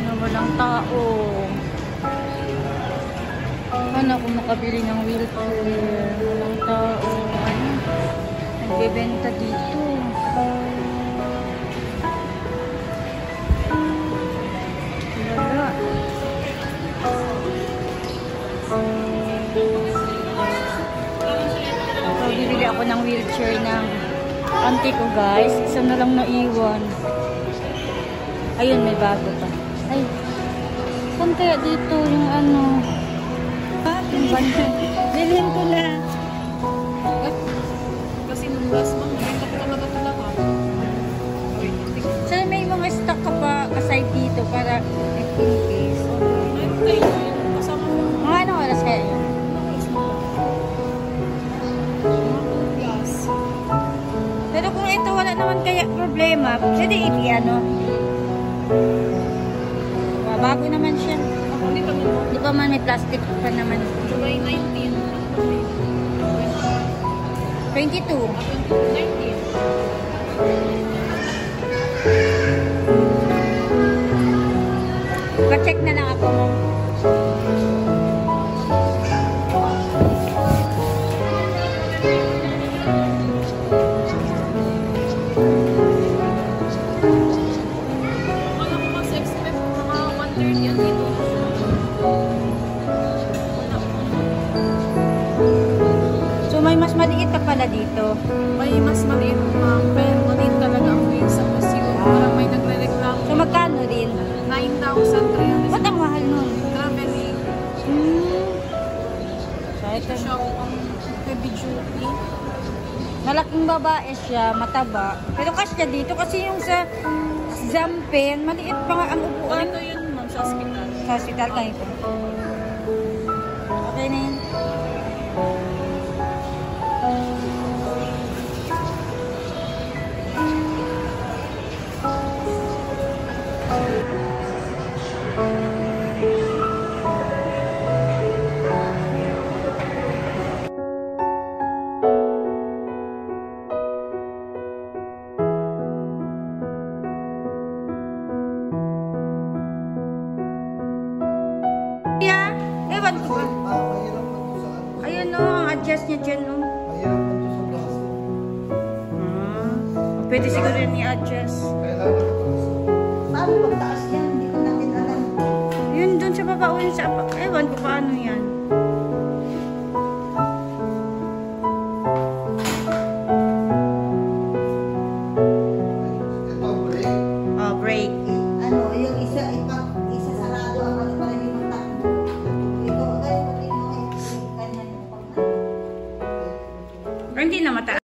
na walang tao. Sana ako makabili ng wheelchair. Walang tao. Ano? Nagbebenta dito. Wala. So, bibili ako ng wheelchair ng auntie ko, guys. Isa na lang naiwan. Ayun, may bago pa. Ay, saan kaya dito yung ano? Yung banda. Bilhin ko na. Kasi nung last month, hindi ko talaga talaga. So, may mga stock ka pa aside dito para in case. Meron kayo yun. Kasama mo. Mga anong oras kaya yun? Pero kung ito wala naman kaya problema, pwede ano. Bago naman siya. Di ba man may plastic pa naman. July 19. 22. 19. Pa-check na lang ako mo. Wala ko kasi expect mga 130 yan dito. So may mas maliit ka pala dito. May mas maliit ma'am, pero maliit talaga ang wheel sa pasyo. Parang may nagre-reklamo. So magkano rin? 9,300. Ba't ang mahal nun? Traveling. So ito. Ito siya ang heavy duty. Malaking babae siya, mataba. Pero kasya dito kasi yung sa Zampen, maliit pa nga ang upuan. Ito yun ma'am sa hospital. Sa hospital ka ito. Okay na yun. Yeah, ewan ko. Ayun o, ang adjust niya dyan o. Pwede siguro yun i-adjust. Paano pagtaas yan? Hindi ko natin alam. Yun dun sa baba o yun sa... Ewan ko paano yan. Oh, brake. Ano, yung isa sarado ang ano para hindi magtakbo. Ikaw agad pati mo kanya Or hindi na mataas.